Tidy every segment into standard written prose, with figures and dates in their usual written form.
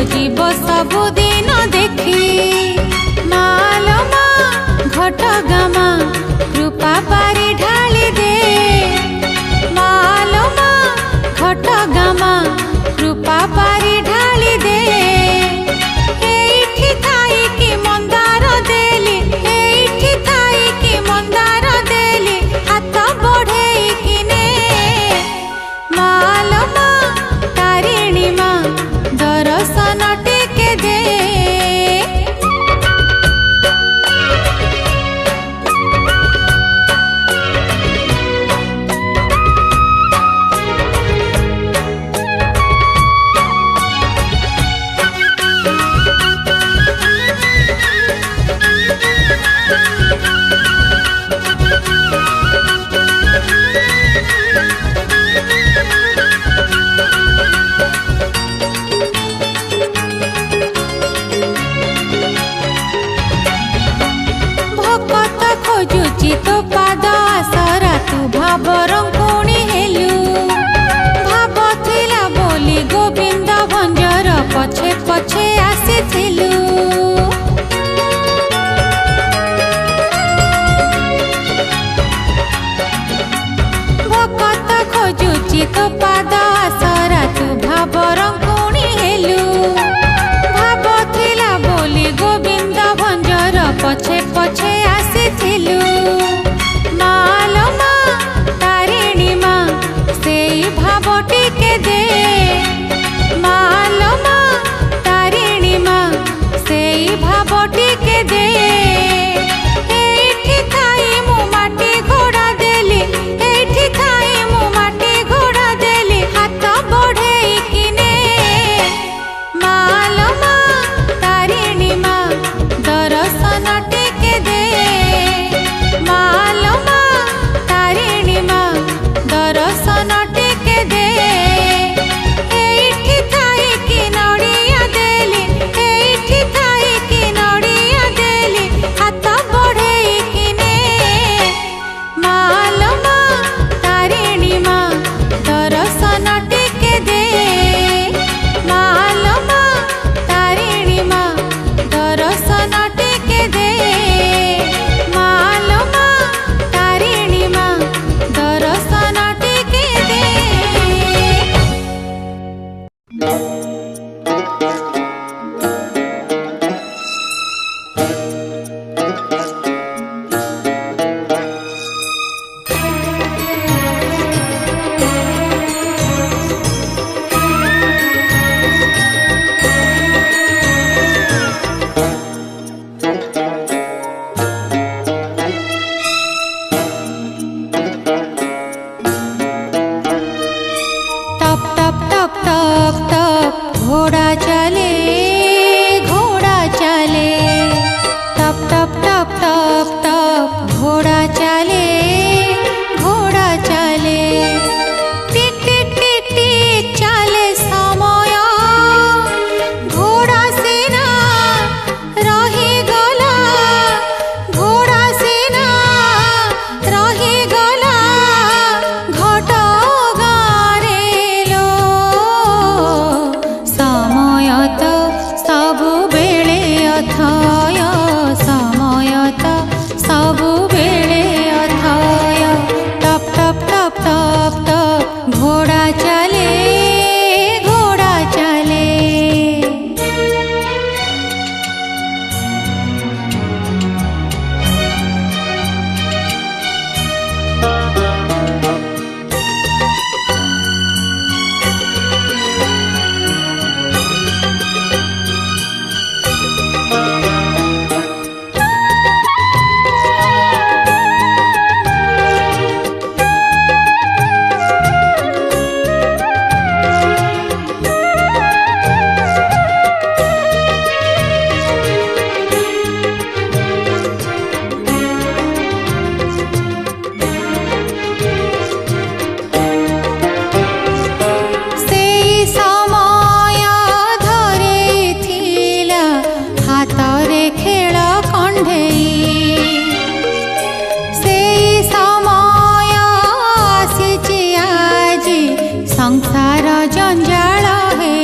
खोजिब सबुदिन देखी मालो मा घटगामा कृपा पारी ढाली दे मालो मा घटगामा कृपा पारी ढाली दे एठी थाई कि मंदार देली एठी थाई कि मंदार देली हाथ बढ़ेई किने मालो मा तारिणी मा दर्शन टिके दे। खोजुची तो पाद आसरा तू भावरंकुणी हेलु भाव थिला बोली गोविंद भंजर पछे पछे आसीथिलु भकत खोजुची तो पाद आसरा तू भावरंकुणी हेलु भाव थिला बोली गोविंद भंजर पछे पछे आसीथिलु मालो मा तारिणी मा सेई भाव टिके दे मालो मा तारिणी मा सेई भाव टिके दे एठी थाई मु माटी घोड़ा देली एठी थाई मु माटी घोड़ा देली हाथ बढ़ेई किने मालो मा तारिणी मा दर्शन टिके दे मालो मा तारिणी मा दर्शन टिके दे एठी थाई कि नड़िया देली एठी थाई कि नड़िया देली हाथ बढ़ेई किने मालो मा तारिणी मा दर्शन टिके दे मालो मा तारिणी मा दर्शन टिके दे मालो मा तारिणी मा दर्शन टिके दे। टप टप टप टप टप घोड़ा चले टप टप टप टप टप घोड़ा चले टिक टिक टिक टिक चले समय घोड़ा सेना रही गला घोड़ा सेना रही गला घटगारे लो समय तो सबु बेले अथय समय तो सबु बेले अथय टप टप टप टप टप घोड़ा चले संसार जंजाल है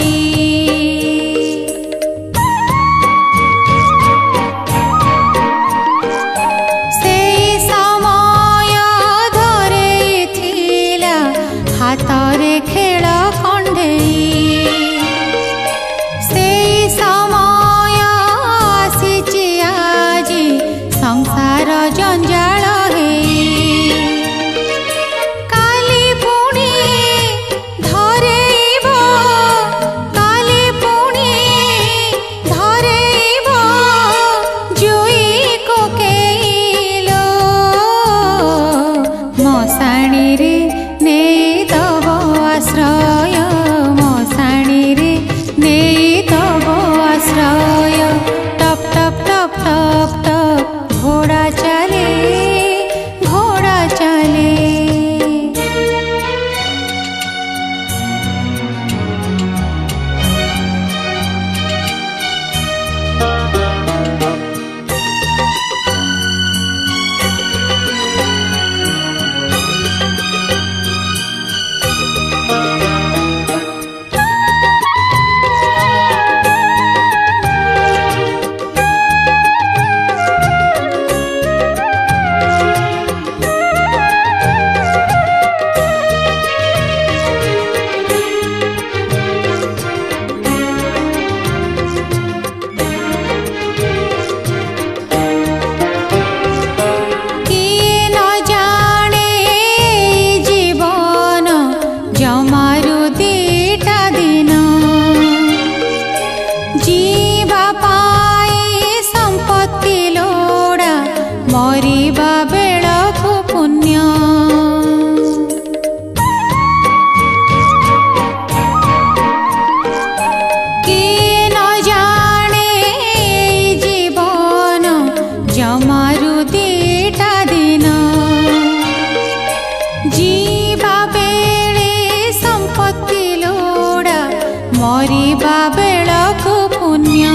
କରିବା ବେଳକୁ ପୁଣ୍ୟ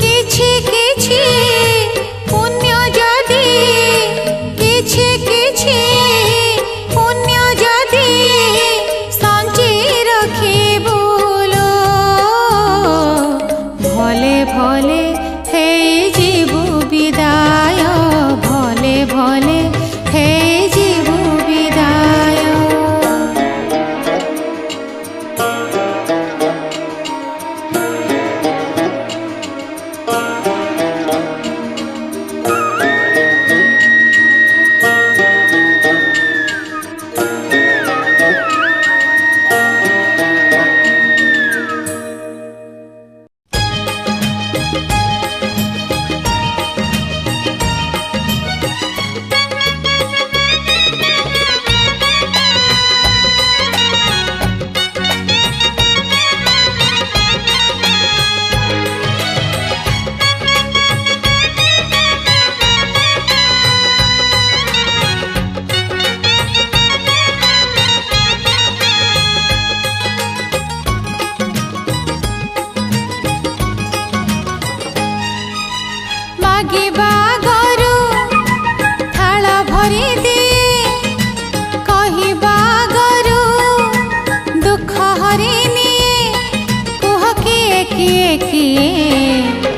କିଛି କିଛି ପୁଣ୍ୟ ଯଦି କିଛି କିଛି ପୁଣ୍ୟ ଯଦି ସଞ୍ଚି ରଖିବୁ ଲୋ ଭଲେ ଭଲେ ହେଇଯିବୁ ବିଦାୟ ଭଲେ ଭଲେ ହେଇଯିବୁ ବିଦାୟ। ମାଗିବା ଗରୁ ଥାଳ ଭରି ଦିଏ କହିବା ଗରୁ ଦୁଃଖ ହରି ନିଏ କୁହ କିଏ କିଏ କିଏ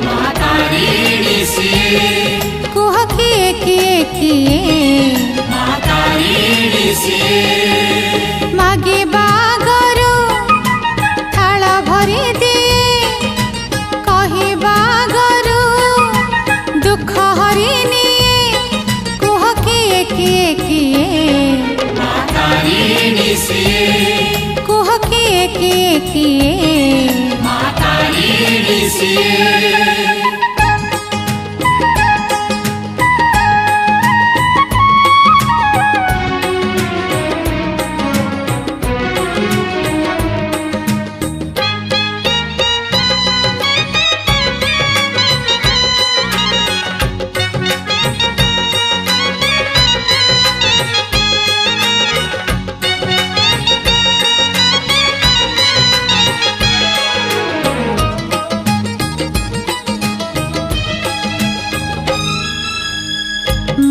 ମାତାରିଣୀ ସିଏ କୁହ କିଏ କିଏ କିଏ ମାତାରିଣୀ ସିଏ ମାଗିବା ଗରୁ ଥାଳ ଭରି ଦିଏ କହିବା ଗରୁ ଦୁଃଖ ହରି ନିଏ କୁହ କିଏ କିଏ କିଏ ମାତାରିଣୀ ସିଏ କୁହ କିଏ କିଏ କିଏ ମାତାରିଣୀ ସିଏ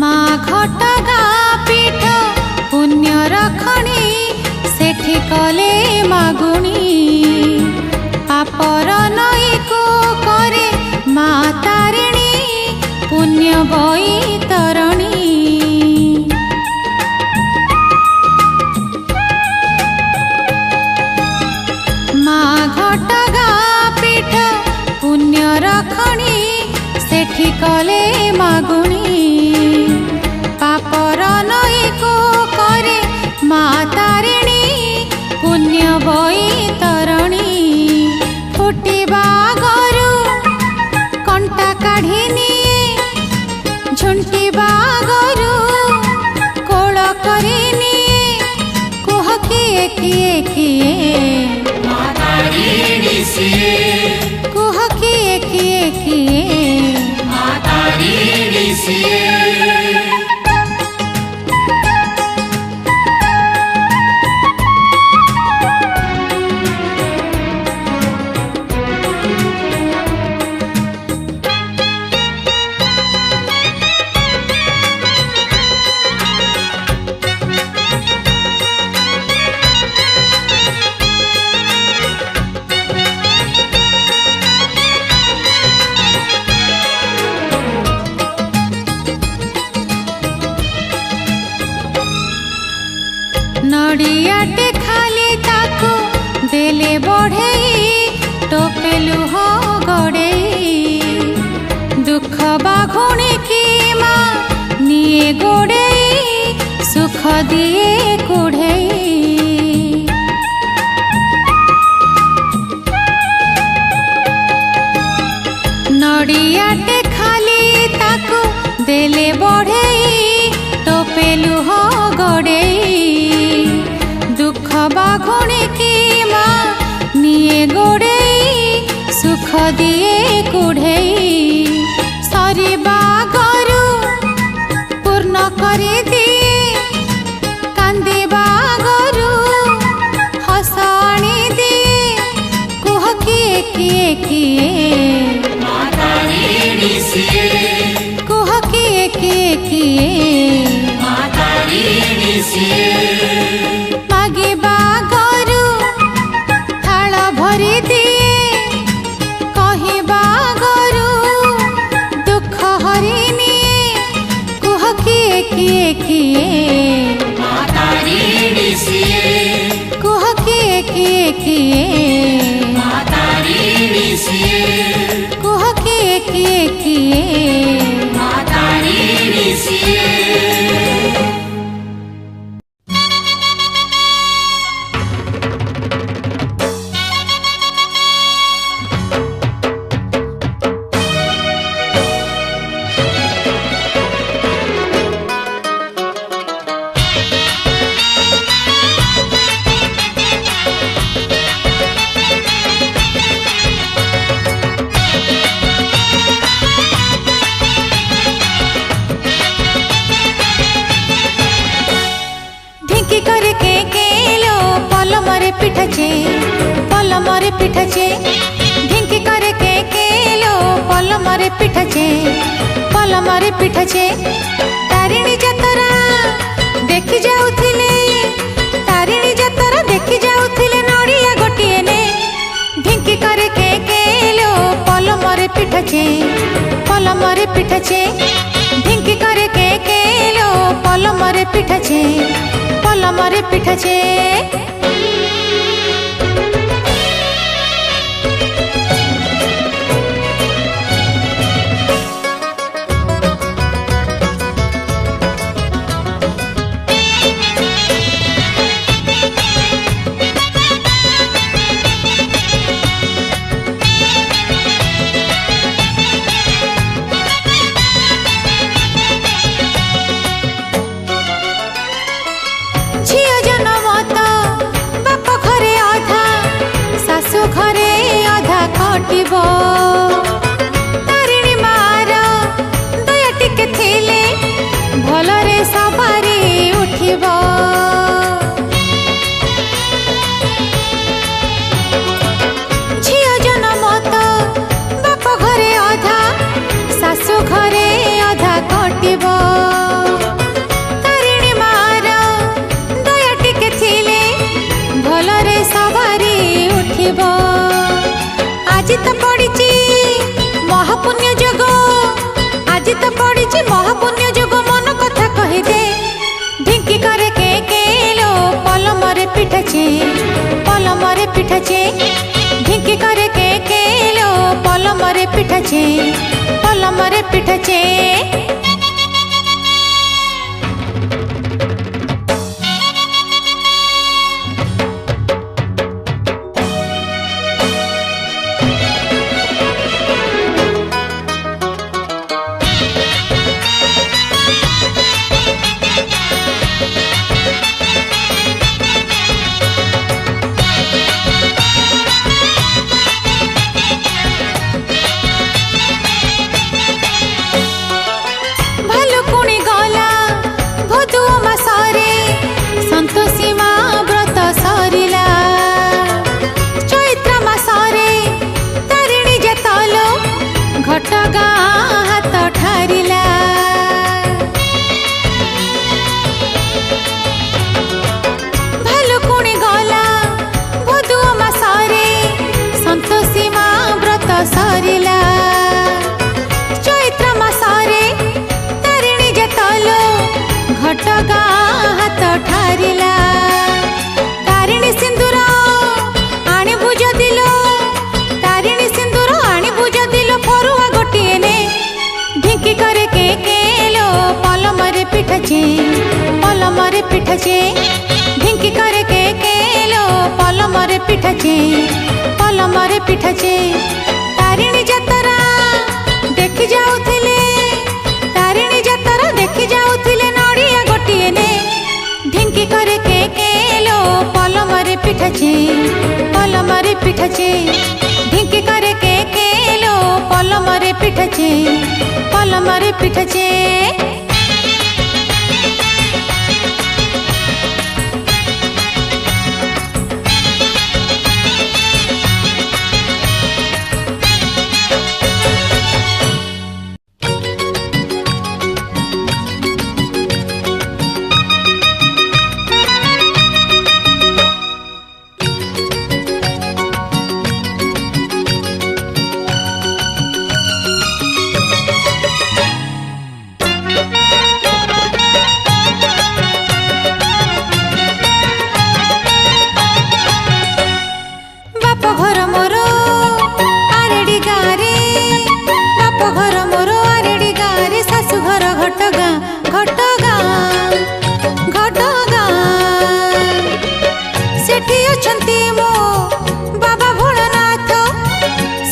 ମା ଘଟଗାଁ ପୀଠ ପୁଣ୍ୟର ଖଣି ସେଠି କଲେ ମାଗୁଣି ପାପର ନଈକୁ କରେ ମା ତାରିଣୀ ପୁଣ୍ୟ ବୈତରଣୀ ମା ଘଟଗାଁ ପୀଠ ପୁଣ୍ୟର ଖଣି ସେଠି କଲେ ମାଗୁଣି ପାପର ନଈକୁ କରେ ମା ତାରିଣୀ ପୁଣ୍ୟ ବୈତରଣୀ ଫୁଟିବା ଗରୁ କଣ୍ଟା କାଢ଼ି ନିଏ ଝୁଣ୍ଟିବା ଗରୁ କୋଳ କରି ନିଏ କୁହ କିଏ କିଏ କିଏ ମାତାରିଣୀ ସିଏ କୁହ କିଏ କିଏ କିଏ ମାତାରିଣୀ ସିଏ ନଡ଼ିଆଟେ ଖାଲି ତାକୁ ଦେଲେ ବଢ଼େଇ ଟୋପେ ଲୁହ ଗଡ଼େଇ ଦୁଃଖ ବାଘୁଣିକି ମା ନିଏ ଗୋଡ଼େଇ ସୁଖ ଦିଏ କୁଢ଼େଇ ନଡ଼ିଆଟେ ଖାଲି ତାକୁ ଦେଲେ ବଢ଼େଇ ଟୋପେ ଲୁହ ଗଡ଼େଇ ଦୁଃଖ ବାଘୁଣିକି ମା ନିଏ ଗୋଡ଼େଇ ସୁଖ ଦିଏ କୁଢ଼େଇ ସରିବା ଗରୁ ପୂର୍ଣ୍ଣ କରି ଦିଏ କାନ୍ଦିବା ଗରୁ ହସ ଆଣି ଦିଏ मरे पिठाचे तारिणी जातरा देखि जाउथिले तारिणी जातरा देखि जाउथिले नड़िया गोटिए ने ढिंकी करे के लो पल मरे पिठाचे पल मरे पिठाचे ढिंकी करे के लो पल मरे पिठाचे पल मरे पिठाचे झियो जन्म तो बाप घरे अधा शाशु घरे अधा कटिब तारिणी मार दया टिके थिले भलरे सवारी उठिब झियो जन्म तो बाप घरे अधा शाशु घरे अधा कटिब भलरे सवारी उठिब आज तो पड़ी महापुण्य जोग आज तो पड़ी महापुण्य जोग मन कथा कहीदे ढिंकी करे के लो पल मरे पिठाचे पल मरे पिठाचे ढिंकी करे के लो पल मरे पिठाचे पल मरे पिठाचे भालुकुणी गला भदुआ मासरे संतोषी माँ व्रत सरिला चैत्र मासरे तारिणी जेतलो घटगाँ हाथ ठारिला भालुकुणी गला भदुआ मासरे संतोषी माँ व्रत सरिला चैत्र मासरे तारिणी जेतलो घटगाँ हाथ ठारिला तारिणी सिंदूर आणी भुज दिल तारिणी सिंदूर आणी भुज दिल फरुआ गोटिए ने ढिंकी करे के लो पल मरे पिठाचे पल मरे पिठाचे ढिंकी करे के लो पल मरे पिठाचे पल मरे पिठाचे तारिणी जातरा देखि जाउथिले तारिणी जातरा देखि जाउथिले नड़िया गोटिए ने ढिंकी करे के लो पल मरे पिठाचे पल मरे पिठाचे ढिंकी करे के लो पल मरे पिठाचे पल मरे पिठाचे बाप घर मोर आरेडी गारे बाप घर मोर आरेडी गारे शाशु घर घटगाँ घटगाँ घटगाँ सेठी अछंती मो बाबा भोलानाथ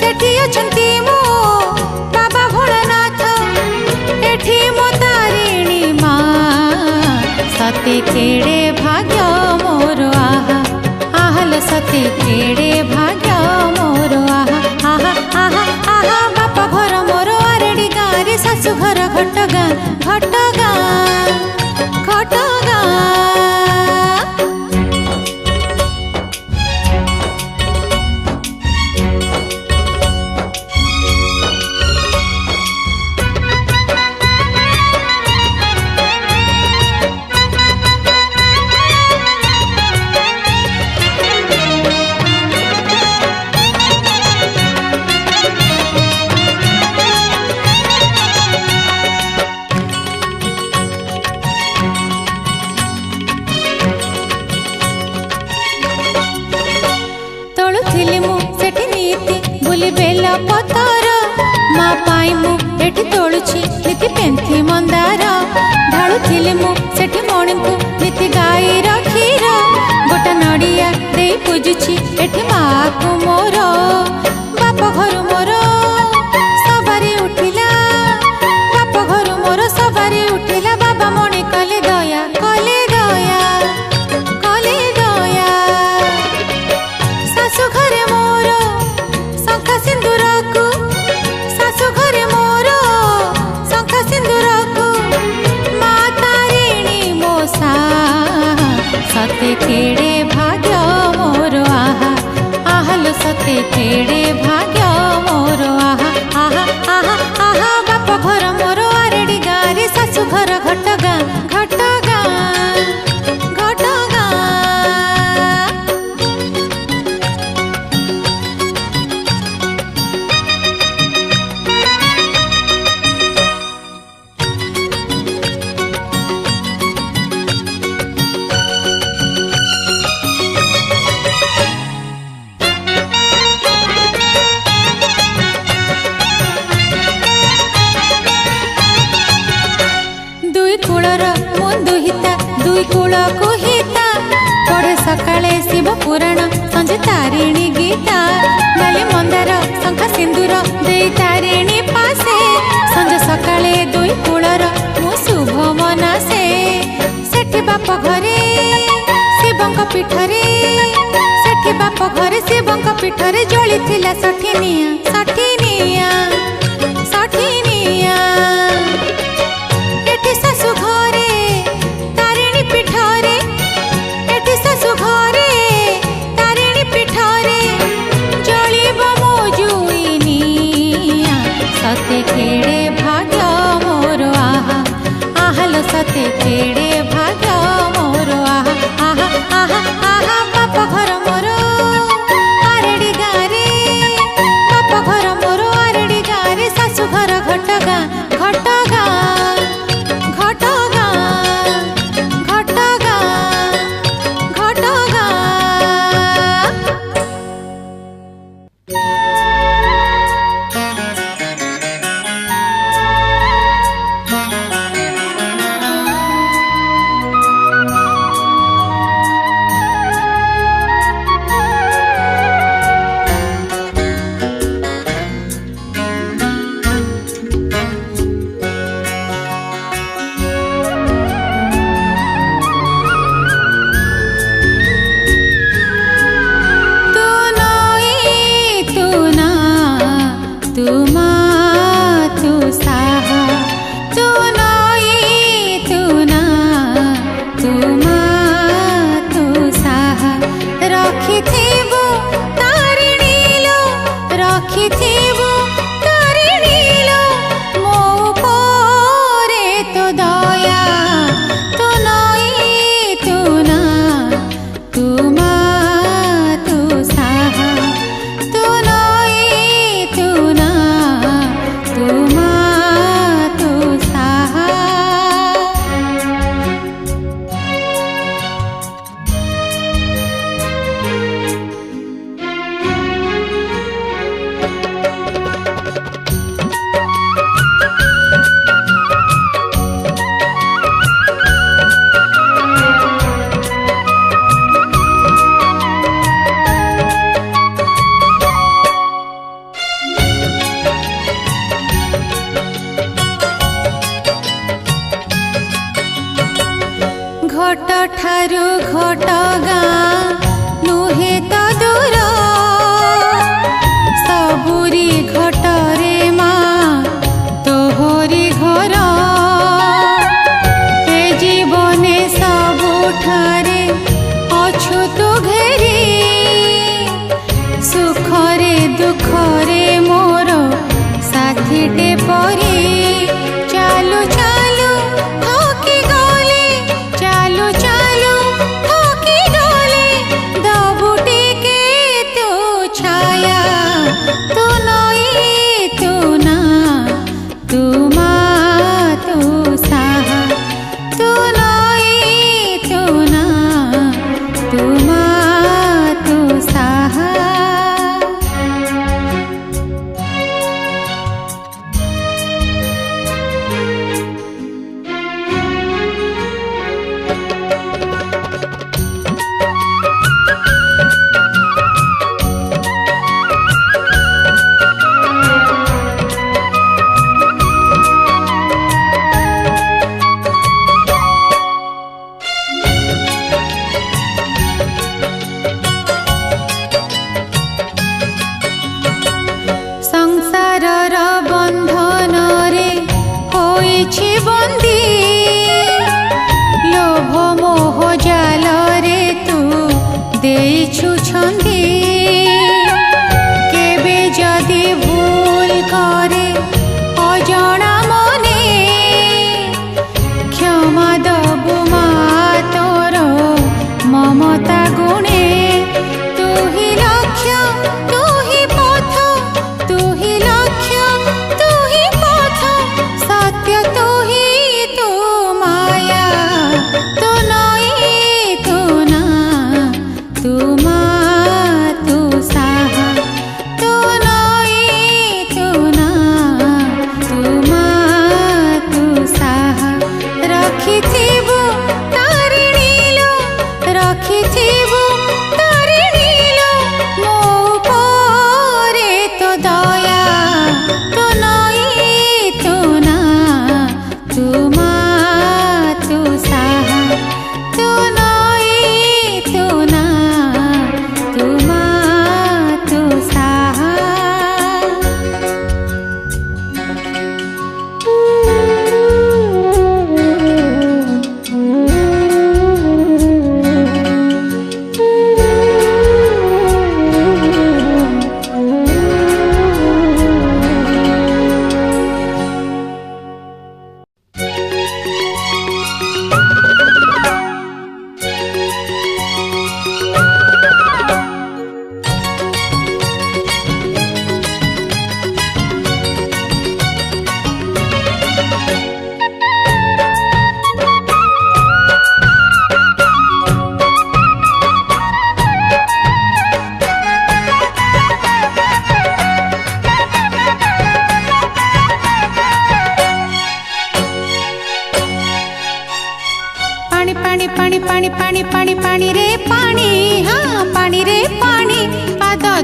सेठी अछंती मो बाबा भोलानाथ एठी मो तारिणी माँ सती केड़े भाग्य मोर आहा आहल सती केड़े भाग्य मोर आहा आहा आहा आहा बाप घर मोर आरेडी गारे शाशु घर घटगाँ घटगाँ घटगाँ फुली बेल पतर मा पाई मु एठी तोलुछि नीति पेंथी मंदार ढाळुथिली मु सेठी मणि को नीति गाईर क्षीर गोटा नड़िया दे पूजुछि एठी मा को मोर बाप घर मोर सवारी उठिला बाप घर मोर सवारी उठिला बाबा मणि कले दया कले दया कले दया सासु घरे मोर शंखा सिंदूर को सासु घरे मोर शंखा सिंदूर को मा तारिणी मोसा सते केड़े भाग्य मोर आहा आहलो सते केड़े भाग्य मोर आहा आहा आहा आहा बाप घर मोर आरेडी गारे सासु घर घटगां घटगां घटगां दुई कूलर मुंदु हिता दुई कूल को हिता पढ़े सकाळे शिव पुराण संजे तारिणी गीता नाली मंदार शंखा सिंदूर दे तारिणी पासे संजे सकाळे दुई कूलर मु शुभ मनासे सेठी बाप घरे शिवंक पीठरे सेठी बाप घरे शिवंक पीठरे जळी थिला सठिनिया सठिनिया सठिनिया एठी सासु घरे तारिणी पीठरे एठी सासु घरे तारिणी पीठरे जळिब मो जुइनिया सते केड़े भाग्य मोर आहा आहलो सते केड़े भाग्य मोर आहा आहा आहा आहा बाप घर मोर आरेडी गारे बाप घर मोर आरेडी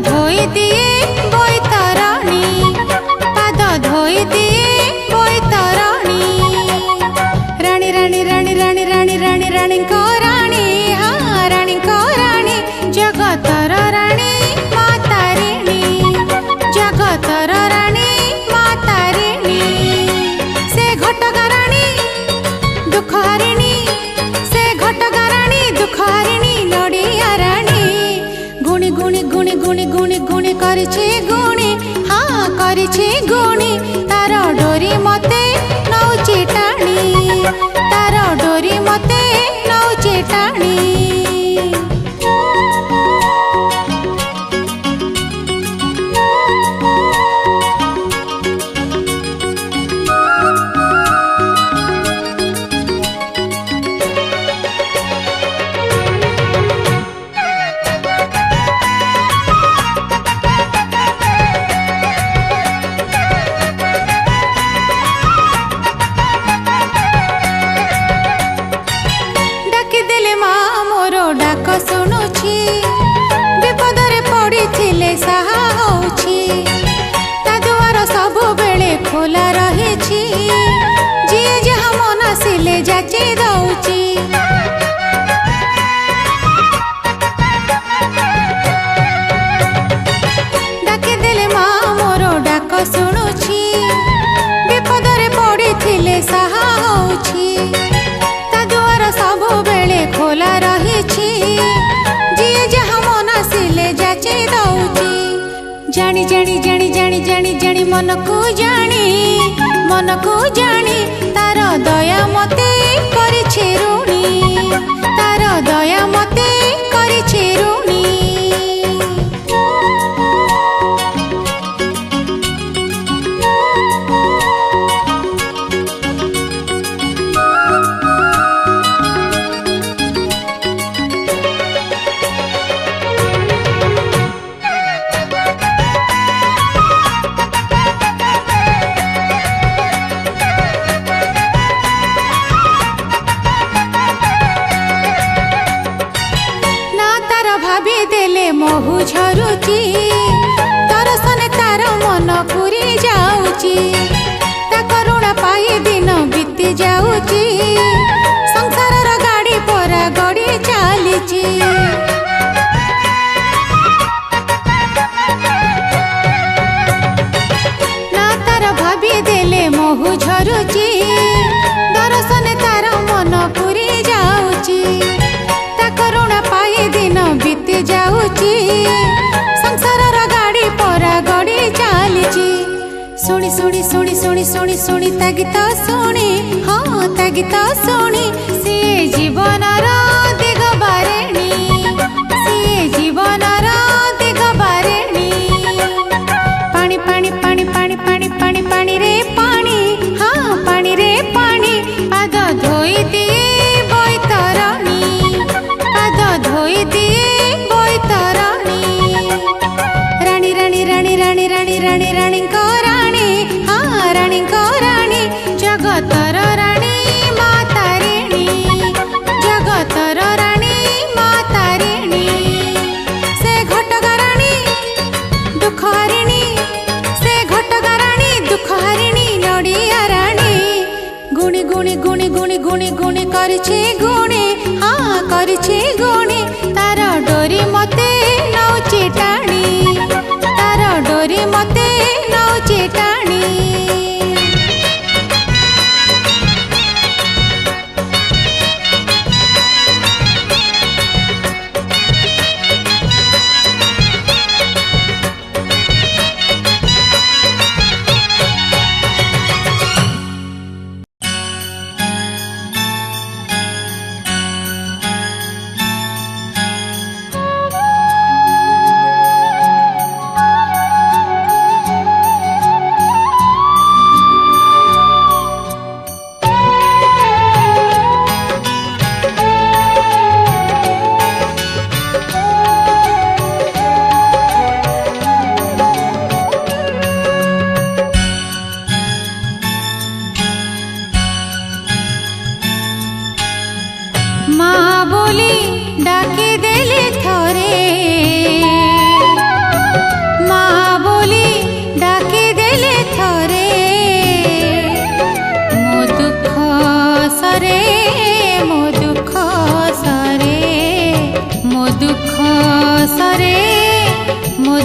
ଧୋଇ ଦିଏ ବୈତରଣୀ, ପାଦ ଧୋଇ ଦିଏ ବୈତରଣୀ। ରାଣୀ ରାଣୀ ରାଣୀ ରାଣୀ ରାଣୀ ରାଣୀ ରାଣୀଙ୍କ ରାଣୀ, ହଁ ରାଣୀଙ୍କ ରାଣୀ, ଜଗତର ରାଣୀ ମା ତାରିଣୀ, ଜଗତର ରାଣୀ ମା ତାରିଣୀ। ସେ ଘଟଗାଁ ରାଣୀ ଦୁଃଖ ହାରିଣୀ, ସେ ଘଟଗାଁ ରାଣୀ ଦୁଃଖ ହାରିଣୀ, ନଡ଼ିଆ ରାଣୀ। ଗୁଣି ଗୁଣି ଗୁଣି ଗୁଣି ଗୁଣି ଗୁଣି କରିଛି ଗୁଣି, ହଁ କରିଛି ଗୁଣି, ତାର ଡୋରି ମତେ ନଉଛି ଟାଣି, ତାର ଡୋରି ମତେ ନଉଛି ଟାଣି। ଡାକିଦେଲେ ମା ମୋର ଡାକ ଶୁଣୁଛି, ବିପଦରେ ପଡ଼ିଥିଲେ ସାହା ହଉଛି, ତା ଦୁଆର ସବୁବେଳେ ଖୋଲା ରହିଛି, ଯିଏ ଯାହା ମନସିଲେ ଯାଚି ଦଉଛି। ଡାକିଦେଲେ ମା ମୋର ଡାକ ଶୁଣୁଛି, ବିପଦରେ ପଡ଼ିଥିଲେ ସାହା ହଉଛି, ତା ଦୁଆର ସବୁବେଳେ ଖୋଲା ରହିଛି, ଯିଏ ଯାହା ମନସିଲେ ଯାଚି ଦଉଛି। ଜାଣି ଜାଣି ଜାଣି ଜାଣି ଜାଣି ଜାଣି ମନକୁ ଜାଣି, ମନକୁ ଜାଣି, ତାର ଦୟା ମତେ କରିଛି ଋଣୀ, ତାର ଦୟା ମତେ କରିଛି ଋଣୀ। ନା ତାର ଭାବି ଦେଲେ ମହୁ ଝରୁଛି, ଦର୍ଶନେ ତାର ମନ ପୁରି ଯାଉଛି, ତା କରୁଣା ପାଇ ଦିନ ବିତି ଯାଉଛି, ସଂସାରର ଗାଡ଼ି ପରା ଗଡ଼ି ଚାଲିଛି। ନା ତାର ଭାବି ଦେଲେ ମହୁ ଝରୁଛି, ଦର୍ଶନେ ତାର ମନ ପୁରି ଯାଉଛି, ତା କରୁଣା ପାଇ ଦିନ ବିତି ଯାଉଛି, ସଂସାରର ଗାଡ଼ି ପରା ଗଡ଼ି ଚାଲିଛି। ଶୁଣି ଶୁଣି ଶୁଣି ଶୁଣି ଶୁଣି ଶୁଣି ତା ଗୀତ ଶୁଣି, ହଁ ତା ଗୀତ ଶୁଣି, ସିଏ ଜୀବନର ଦିଗ ବାରେଣୀ, ସିଏ ଜୀବନର ଦିଗ ବାରେଣୀ। ପାଣି ପାଣି ପାଣି ପାଣି ପାଣି ପାଣି ପାଣିରେ ପାଣି, ହଁ ପାଣିରେ ପାଣି, ପାଦ ଧୋଇ ଦିଏ ବୈତରଣୀ, ପାଦ ଧୋଇ ଦିଏ ବୈତରଣୀ। ରାଣୀ ରାଣୀ ରାଣୀ ରାଣୀ ରାଣୀ ରାଣୀ ରାଣୀଙ୍କ ରାଣୀ, ହଁ ରାଣୀଙ୍କ ରାଣୀ, ଜଗତର ରାଣୀ ମା ତାରିଣୀ, ଜଗତର ରାଣୀ ମା ତାରିଣୀ। ସେ ଘଟଗାଁ ରାଣୀ ଦୁଃଖ ହାରିଣୀ, ସେ ଘଟଗାଁ ରାଣୀ ଦୁଃଖ ହାରିଣୀ, ନଡ଼ିଆ ରାଣୀ। ଗୁଣି ଗୁଣି ଗୁଣି ଗୁଣି ଗୁଣି ଗୁଣି କରିଛି ଗୁଣି, ହଁ କରିଛି ଗୁଣି, ତାର ଡୋରି ମତେ ନଉଛି ଟାଣି, ତାର ଡୋରି ମତେ ନଉଛି ଟାଣି।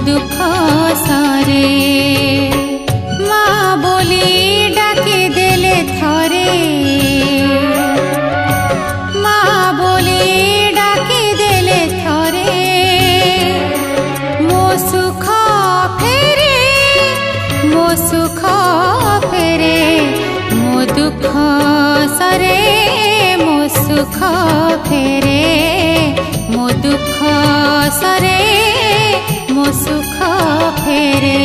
दुख सरे माँ बोली डाकी देले थरे माँ बोली डाकी देले थरे मो सुख फेरे मो सुख फेरे मो दुख सरे मो सुख फेरे मो दुख सरे मो सुख फेरे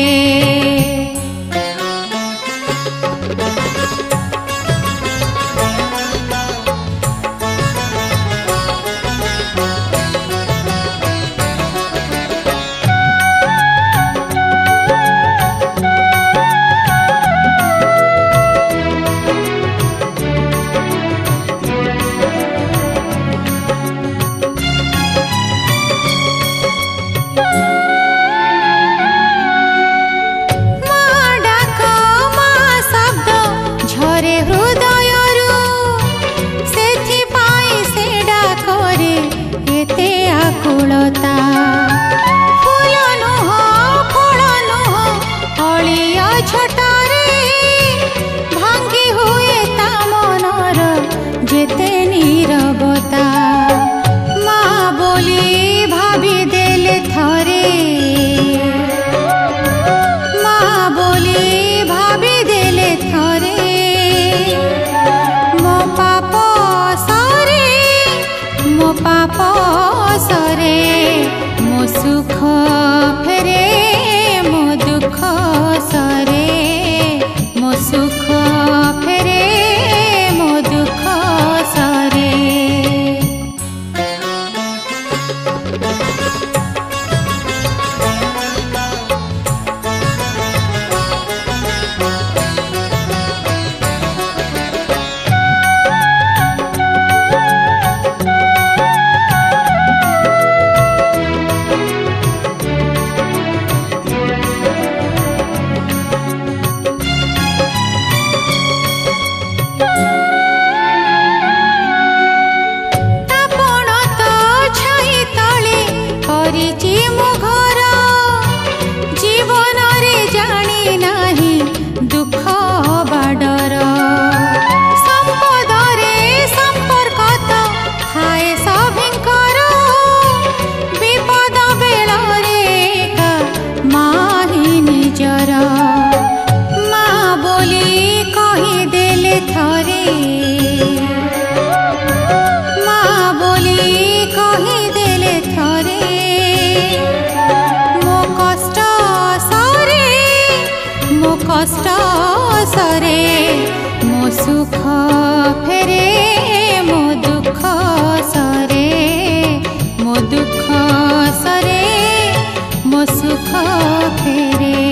आकुलता फूल नुह फल नुह अलिया छटारे भांगी हुए ता मनर जेते नीरवता माँ बोली भाभी देले थरे माँ बोली भाभी देले थरे मो पाप सरे मो पाप सरे मो सुख फेरे मो दुख सरे मो सुख फेरे मो दुख सरे କରିଛି ମୋ ଘର ଜୀବନରେ ଜାଣି ନାହିଁ ଦୁଃଖ ବାଡର ସମ୍ପଦରେ ସମ୍ପର୍କ ତ ଥାଏ ସଭିଙ୍କର ବିପଦ ବେଳରେ ଏକା ମାଁ ହିଁ ନିଜର ମାଁ ବୋଲି କହିଦେଲେ ଥରେ ମାଁ ବୋଲି କହିଦେଲେ ଥରେ कष्ट सरे मो सुख फेरे मो दुख सरे मो दुख सरे मो सुख फेरे।